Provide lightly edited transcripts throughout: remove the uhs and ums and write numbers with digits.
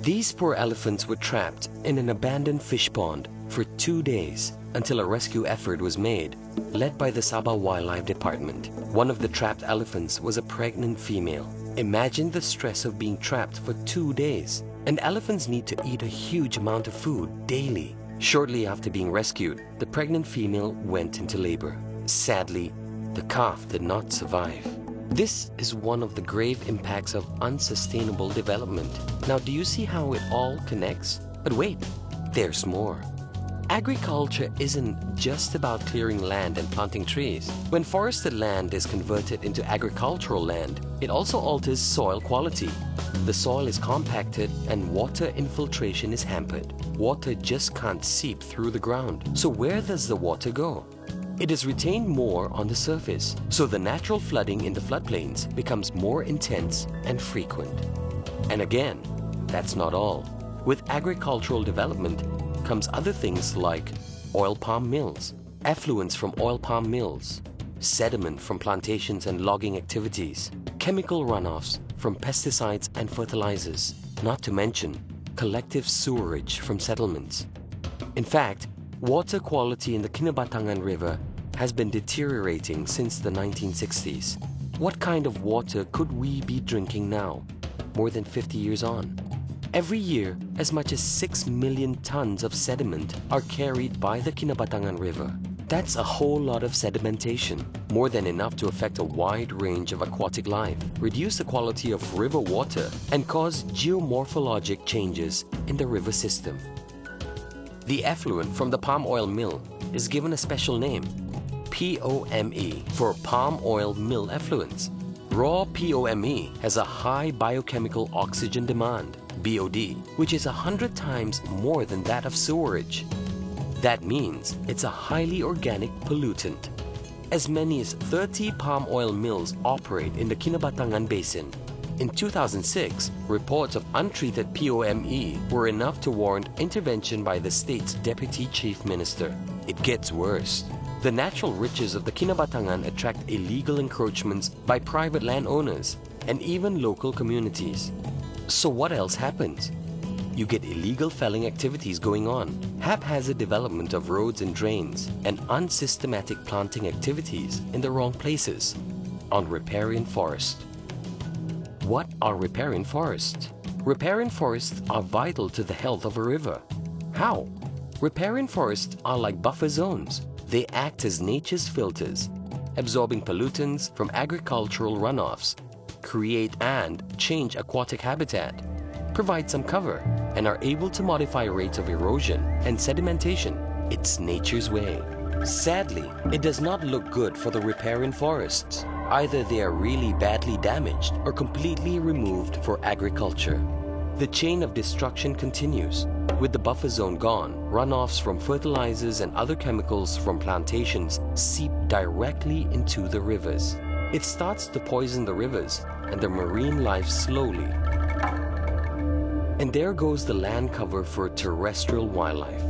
These poor elephants were trapped in an abandoned fish pond for 2 days until a rescue effort was made, led by the Sabah Wildlife Department. One of the trapped elephants was a pregnant female. Imagine the stress of being trapped for 2 days. And elephants need to eat a huge amount of food daily. Shortly after being rescued, the pregnant female went into labor. Sadly, the calf did not survive. This is one of the grave impacts of unsustainable development. Now, do you see how it all connects? But wait, there's more. Agriculture isn't just about clearing land and planting trees. When forested land is converted into agricultural land, it also alters soil quality. The soil is compacted and water infiltration is hampered. Water just can't seep through the ground. So where does the water go? It is retained more on the surface, so the natural flooding in the floodplains becomes more intense and frequent. And again, that's not all. With agricultural development comes other things like oil palm mills, effluents from oil palm mills, sediment from plantations and logging activities, chemical runoffs from pesticides and fertilizers, not to mention collective sewerage from settlements. In fact, water quality in the Kinabatangan River has been deteriorating since the 1960s. What kind of water could we be drinking now, more than 50 years on? Every year, as much as 6 million tons of sediment are carried by the Kinabatangan River. That's a whole lot of sedimentation, more than enough to affect a wide range of aquatic life, reduce the quality of river water, and cause geomorphologic changes in the river system. The effluent from the palm oil mill is given a special name, POME, for palm oil mill effluents. Raw POME has a high biochemical oxygen demand, BOD, which is 100 times more than that of sewerage. That means it's a highly organic pollutant. As many as 30 palm oil mills operate in the Kinabatangan Basin. In 2006, reports of untreated POME were enough to warrant intervention by the state's Deputy Chief Minister. It gets worse. The natural riches of the Kinabatangan attract illegal encroachments by private landowners and even local communities. So what else happens? You get illegal felling activities going on, haphazard development of roads and drains, and unsystematic planting activities in the wrong places on riparian forest. What are riparian forests? Riparian forests are vital to the health of a river. How? Riparian forests are like buffer zones. They act as nature's filters, absorbing pollutants from agricultural runoffs, create and change aquatic habitat, provide some cover, and are able to modify rates of erosion and sedimentation. It's nature's way. Sadly, it does not look good for the riparian forests. Either they are really badly damaged or completely removed for agriculture. The chain of destruction continues. With the buffer zone gone, runoffs from fertilizers and other chemicals from plantations seep directly into the rivers. It starts to poison the rivers and the marine life slowly. And there goes the land cover for terrestrial wildlife.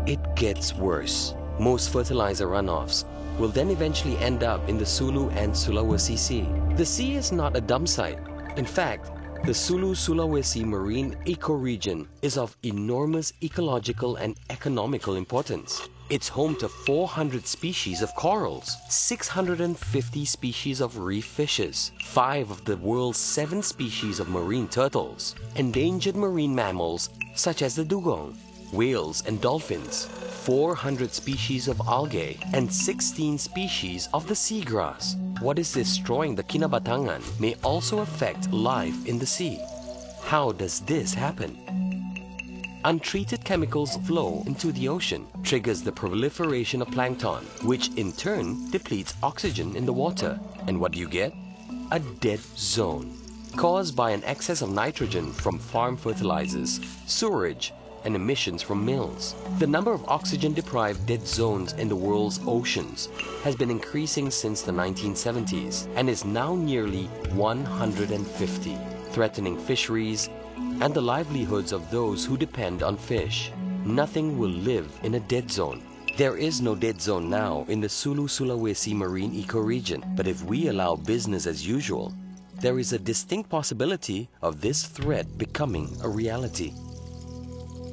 It gets worse. Most fertilizer runoffs will then eventually end up in the Sulu and Sulawesi Sea. The sea is not a dump site. In fact, the Sulu-Sulawesi marine ecoregion is of enormous ecological and economical importance. It's home to 400 species of corals, 650 species of reef fishes, 5 of the world's 7 species of marine turtles, endangered marine mammals such as the dugong, whales and dolphins, 400 species of algae, and 16 species of the seagrass. What is destroying the Kinabatangan may also affect life in the sea. How does this happen? Untreated chemicals flow into the ocean, triggers the proliferation of plankton, which in turn depletes oxygen in the water. And what do you get? A dead zone, caused by an excess of nitrogen from farm fertilizers, sewerage, and emissions from mills. The number of oxygen-deprived dead zones in the world's oceans has been increasing since the 1970s and is now nearly 150, threatening fisheries and the livelihoods of those who depend on fish. Nothing will live in a dead zone. There is no dead zone now in the Sulu-Sulawesi marine ecoregion, but if we allow business as usual, there is a distinct possibility of this threat becoming a reality.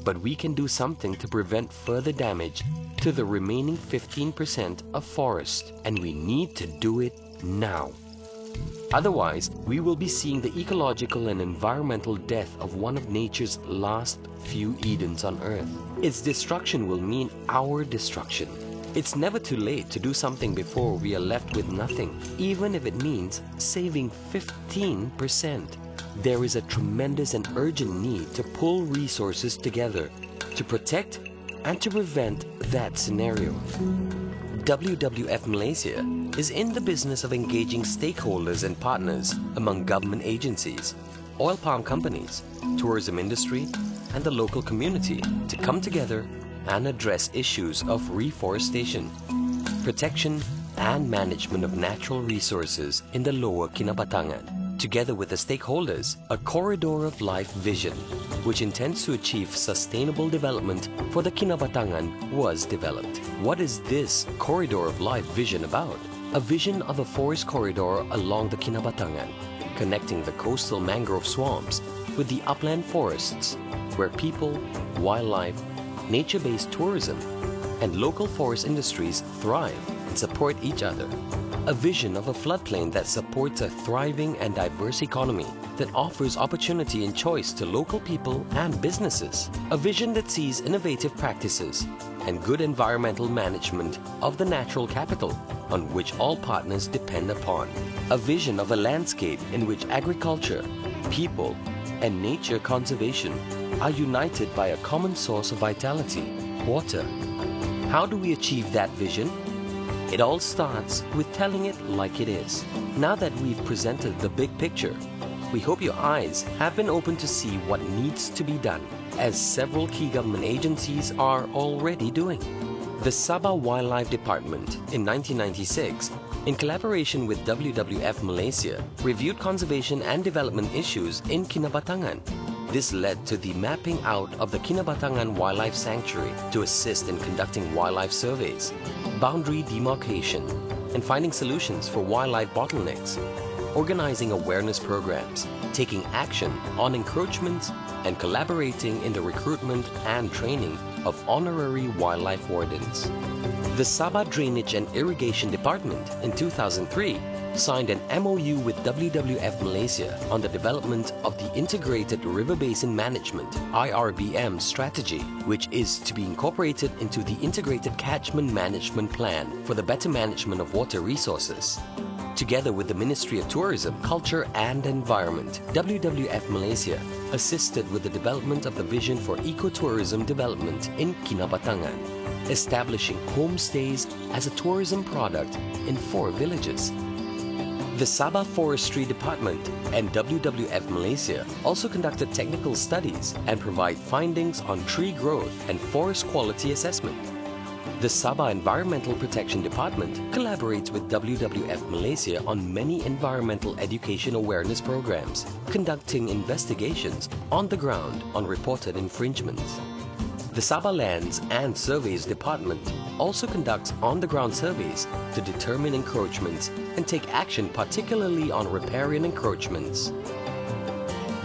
But we can do something to prevent further damage to the remaining 15% of forest, and we need to do it now. Otherwise, we will be seeing the ecological and environmental death of one of nature's last few Edens on Earth. Its destruction will mean our destruction. It's never too late to do something before we are left with nothing, even if it means saving 15%. There is a tremendous and urgent need to pull resources together to protect and to prevent that scenario. WWF-Malaysia is in the business of engaging stakeholders and partners among government agencies, oil palm companies, tourism industry, and the local community to come together and address issues of reforestation, protection, and management of natural resources in the lower Kinabatangan. Together with the stakeholders, a Corridor of Life vision, which intends to achieve sustainable development for the Kinabatangan, was developed. What is this Corridor of Life vision about? A vision of a forest corridor along the Kinabatangan, connecting the coastal mangrove swamps with the upland forests, where people, wildlife, nature-based tourism, and local forest industries thrive and support each other. A vision of a floodplain that supports a thriving and diverse economy that offers opportunity and choice to local people and businesses. A vision that sees innovative practices and good environmental management of the natural capital on which all partners depend upon. A vision of a landscape in which agriculture, people, and nature conservation are united by a common source of vitality, water. How do we achieve that vision? It all starts with telling it like it is. Now that we've presented the big picture, we hope your eyes have been open to see what needs to be done, as several key government agencies are already doing. The Sabah Wildlife Department in 1996, in collaboration with WWF-Malaysia, reviewed conservation and development issues in Kinabatangan. This led to the mapping out of the Kinabatangan Wildlife Sanctuary to assist in conducting wildlife surveys, boundary demarcation, and finding solutions for wildlife bottlenecks, organizing awareness programs, taking action on encroachments, and collaborating in the recruitment and training of honorary wildlife wardens. The Sabah Drainage and Irrigation Department in 2003 signed an MOU with WWF Malaysia on the development of the Integrated River Basin Management (IRBM) strategy, which is to be incorporated into the Integrated Catchment Management Plan for the better management of water resources. Together with the Ministry of Tourism, Culture and Environment, WWF Malaysia assisted with the development of the vision for ecotourism development in Kinabatangan, establishing homestays as a tourism product in 4 villages. The Sabah Forestry Department and WWF Malaysia also conducted technical studies and provide findings on tree growth and forest quality assessment. The Sabah Environmental Protection Department collaborates with WWF Malaysia on many environmental education awareness programs, conducting investigations on the ground on reported infringements. The Sabah Lands and Surveys Department also conducts on-the-ground surveys to determine encroachments and take action particularly on riparian encroachments.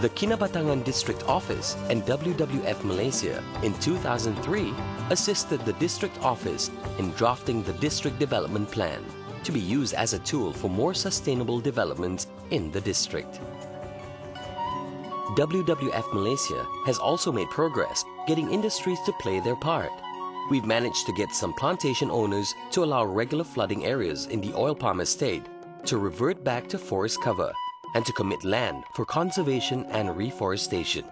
The Kinabatangan District Office and WWF Malaysia in 2003 assisted the District Office in drafting the District Development Plan to be used as a tool for more sustainable development in the district. WWF Malaysia has also made progress getting industries to play their part. We've managed to get some plantation owners to allow regular flooding areas in the oil palm estate to revert back to forest cover and to commit land for conservation and reforestation.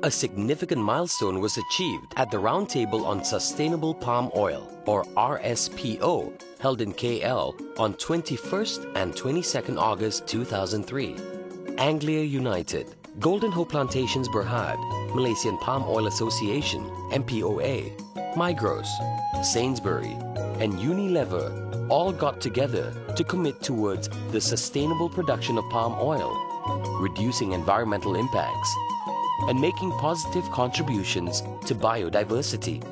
A significant milestone was achieved at the Roundtable on Sustainable Palm Oil, or RSPO, held in KL on 21st and 22nd August 2003. Anglia United, Golden Hope Plantations Berhad, Malaysian Palm Oil Association, MPOA, Migros, Sainsbury, and Unilever all got together to commit towards the sustainable production of palm oil, reducing environmental impacts, and making positive contributions to biodiversity.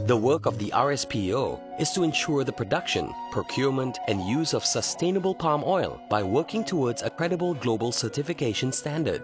The work of the RSPO is to ensure the production, procurement, and use of sustainable palm oil by working towards a credible global certification standard.